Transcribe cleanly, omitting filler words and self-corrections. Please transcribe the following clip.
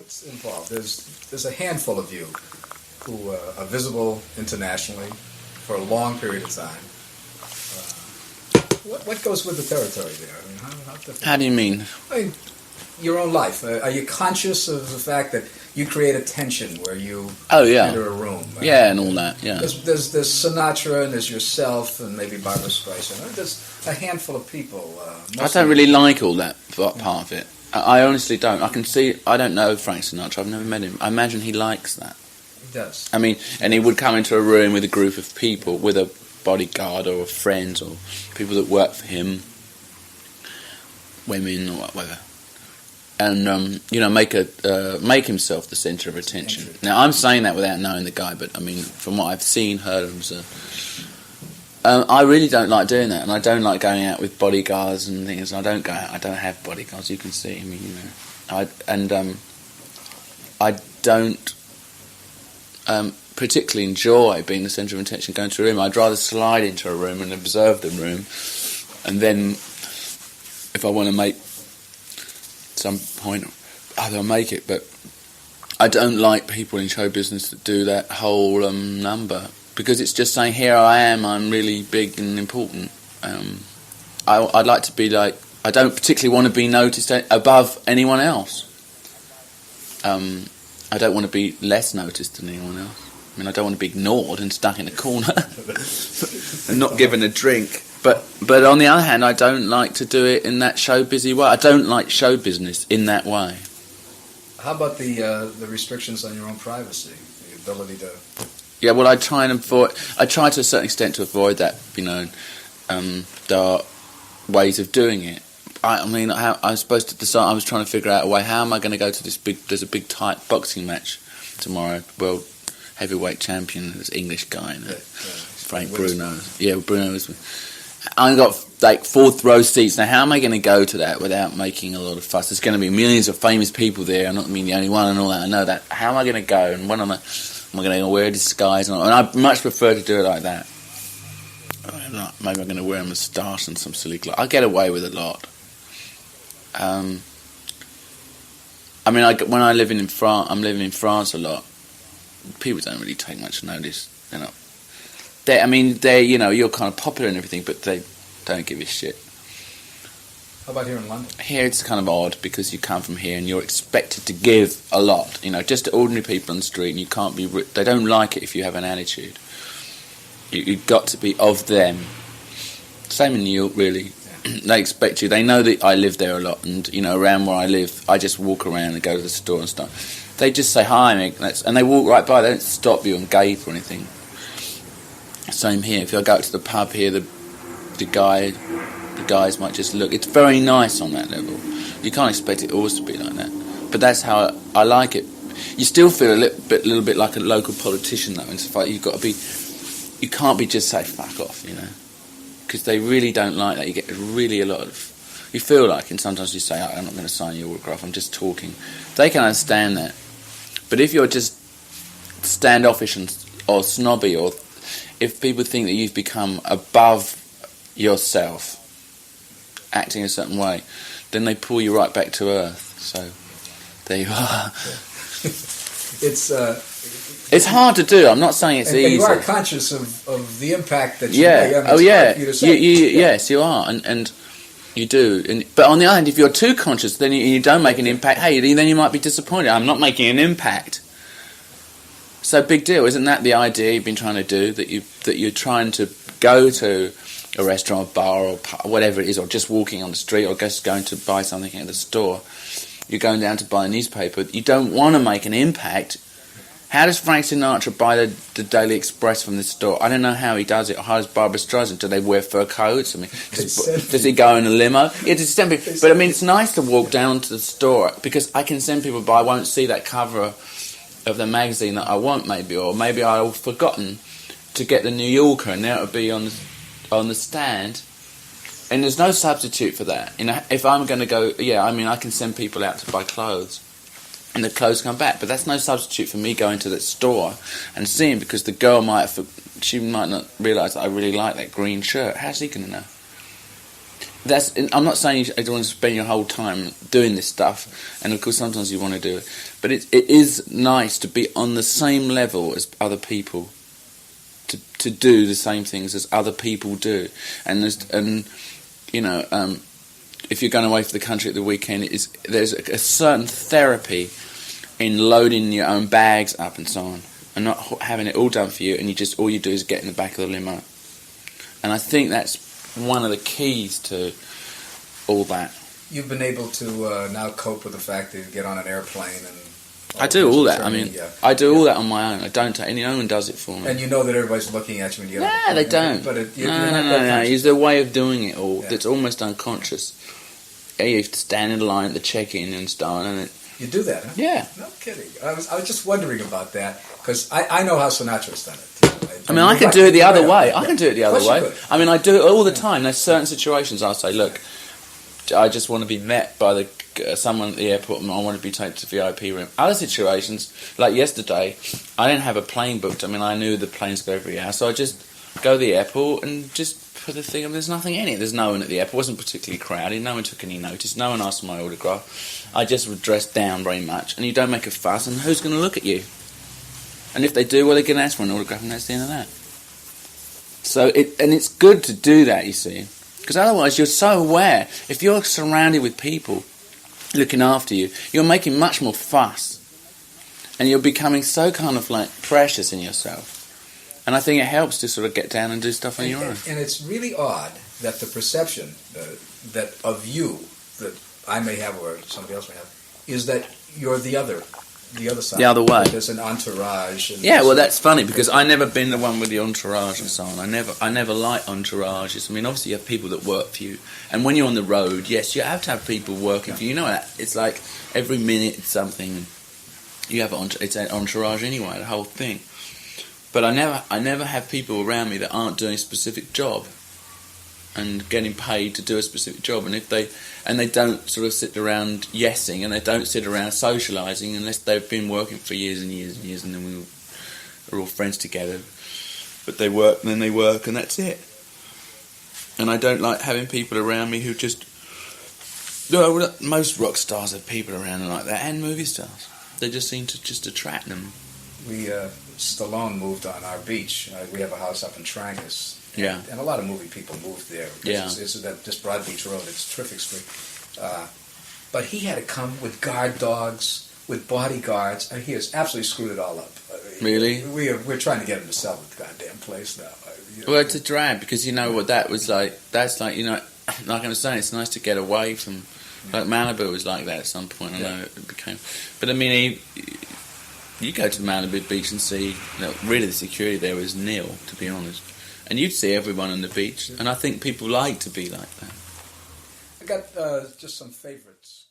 what's involved? There's a handful of you who are visible internationally for a long period of time. What goes with the territory there? I mean, how different? How do you mean? I mean, your own life. Are you conscious of the fact that you create a tension where you enter a room? Yeah, and all that, yeah. There's Sinatra, and there's yourself, and maybe Barbra Streisand. There's a handful of people. I don't really like all that part of it. I honestly don't. I don't know Frank Sinatra. I've never met him. I imagine he likes that. He does. I mean, and he would come into a room with a group of people, with a bodyguard or friends or people that work for him, women or whatever, and make himself the centre of attention. Now, I'm saying that without knowing the guy, but I mean, from what I've seen, heard of him, I really don't like doing that, and I don't like going out with bodyguards and things. I don't go out. I don't have bodyguards. You can see. I mean, I don't particularly enjoy being the centre of attention, going to a room. I'd rather slide into a room and observe the room, and then if I want to make some point, I'll make it. But I don't like people in show business that do that whole number, because it's just saying, here I am, I'm really big and important. I'd like to be like, I don't particularly want to be noticed above anyone else. I don't want to be less noticed than anyone else. I mean, I don't want to be ignored and stuck in a corner and not given a drink. But on the other hand, I don't like to do it in that show busy way. I don't like show business in that way. How about the restrictions on your own privacy, the ability to? Yeah, well, I try to a certain extent to avoid that. You know, there are ways of doing it. I mean, I was supposed to decide. I was trying to figure out a way. How am I going to go to this big? There's a big tight boxing match tomorrow. World heavyweight champion, this English guy, Frank Bruno. Yeah, Bruno. I got like 4th row seats. Now, how am I going to go to that without making a lot of fuss? There's going to be millions of famous people there. I'm not the only one and all that. I know that. How am I going to go? And when am I going to wear a disguise? And I much prefer to do it like that. Maybe I'm going to wear a moustache and some silly clothes. I'll get away with a lot. I mean, when I live in France, I'm living in France a lot. People don't really take much notice. They're not. You're kind of popular and everything, but they don't give a shit. How about here in London? Here it's kind of odd because you come from here and you're expected to give a lot. You know, just to ordinary people on the street, and you can't be. They don't like it if you have an attitude. You've got to be of them. Same in New York, really. They expect you. They know that I live there a lot, and around where I live, I just walk around and go to the store and stuff. They just say hi, Mick, and they walk right by. They don't stop you and gape or anything. Same here. If I go out to the pub here, the guys might just look. It's very nice on that level. You can't expect it always to be like that, but that's how I like it. You still feel a little bit like a local politician though, and stuff like you've got to be. You can't be just say fuck off, because they really don't like that. You get really a lot of. You feel like, and sometimes you say, I'm not going to sign your autograph. I'm just talking. They can understand that, but if you're just standoffish or snobby, or if people think that you've become above yourself, acting a certain way, then they pull you right back to earth. So there you are. It's hard to do. I'm not saying it's easy. And you are conscious of the impact that you make. Oh yeah. Yes, you are, and you do. But on the other hand, if you're too conscious, then you don't make an impact. Hey, then you might be disappointed. I'm not making an impact. So big deal, isn't that the idea you've been trying to do? That you're trying to go to a restaurant, or bar, or whatever it is, or just walking on the street, or just going to buy something at the store. You're going down to buy a newspaper. You don't want to make an impact. How does Frank Sinatra buy the Daily Express from this store? I don't know how he does it. Or how does Barbra Streisand? Do they wear fur coats? I mean, does he go in a limo? Yeah, but I mean, it's nice to walk down to the store because I can send people, but I won't see that cover of the magazine that I want, maybe, or maybe I've forgotten to get the New Yorker, and now it'll be on the stand. And there's no substitute for that. If I'm going to go, I can send people out to buy clothes. And the clothes come back, but that's no substitute for me going to that store and seeing, because the girl she might not realise that I really like that green shirt. How's he going to know? I'm not saying you don't want to spend your whole time doing this stuff, and of course sometimes you want to do it, but it is nice to be on the same level as other people, to do the same things as other people do, and you know, if you're going away for the country at the weekend, there's a certain therapy in loading your own bags up and so on, and not having it all done for you, and all you do is get in the back of the limo, and I think that's one of the keys to all that. You've been able to now cope with the fact that you get on an airplane and... I do all that. I mean, I do all that on my own. I don't. No one does it for me. And you know that everybody's looking at you when you get on No, they don't. But No. It's their way of doing it all. It's almost unconscious. Yeah, you have to stand in line at the check-in and stuff, and you do that, huh? Yeah. No kidding. I was just wondering about that, because I know how Sinatra's done it, too. I mean, I can do it the other way. I can do it the other way. Could. I mean, I do it all the time. There's certain situations I'll say, look, I just want to be met by someone at the airport and I want to be taken to the VIP room. Other situations, like yesterday, I didn't have a plane booked. I mean, I knew the planes go every hour, so I just go to the airport and just put the thing on. There's nothing in it. There's no one at the airport. It wasn't particularly crowded. No one took any notice. No one asked for my autograph. I just was dressed down very much, and you don't make a fuss, and who's going to look at you? And if they do, well, they're going to ask for an autograph, and that's the end of that. So it's good to do that, you see, because otherwise you're so aware. If you're surrounded with people looking after you, you're making much more fuss, and you're becoming so kind of like precious in yourself. And I think it helps to sort of get down and do stuff on your own. And it's really odd that the perception that of you that I may have or somebody else may have is that you're the other side. The other way. There's an entourage. And well, that's funny because I never been the one with the entourage and so on. I never like entourages. I mean, obviously you have people that work for you, and when you're on the road, yes, you have to have people working for you. You know that it's like every minute it's something. You have it's an entourage anyway, the whole thing. But I never have people around me that aren't doing a specific job and getting paid to do a specific job. And if they don't sort of sit around yesing, and they don't sit around socialising unless they've been working for years and years and years, and then we're all friends together. But they work and then they work, and that's it. And I don't like having people around me who just... No, most rock stars have people around them like that, and movie stars. They just seem to just attract them. Stallone moved on our beach. We have a house up in Trancas. Yeah. And a lot of movie people moved there. Yeah. It's just Broad Beach Road. It's a terrific street. But he had to come with guard dogs, with bodyguards. He has absolutely screwed it all up. Really? We're trying to get him to sell the goddamn place now. Well, it's a drag because you know what that was like. That's like, you know, like I was saying, it's nice to get away from. Like Malibu was like that at some point. I know it became. But I mean, you go to Malibu Beach and see, really the security there was nil, to be honest. And you'd see everyone on the beach, and I think people like to be like that. I got just some favorites.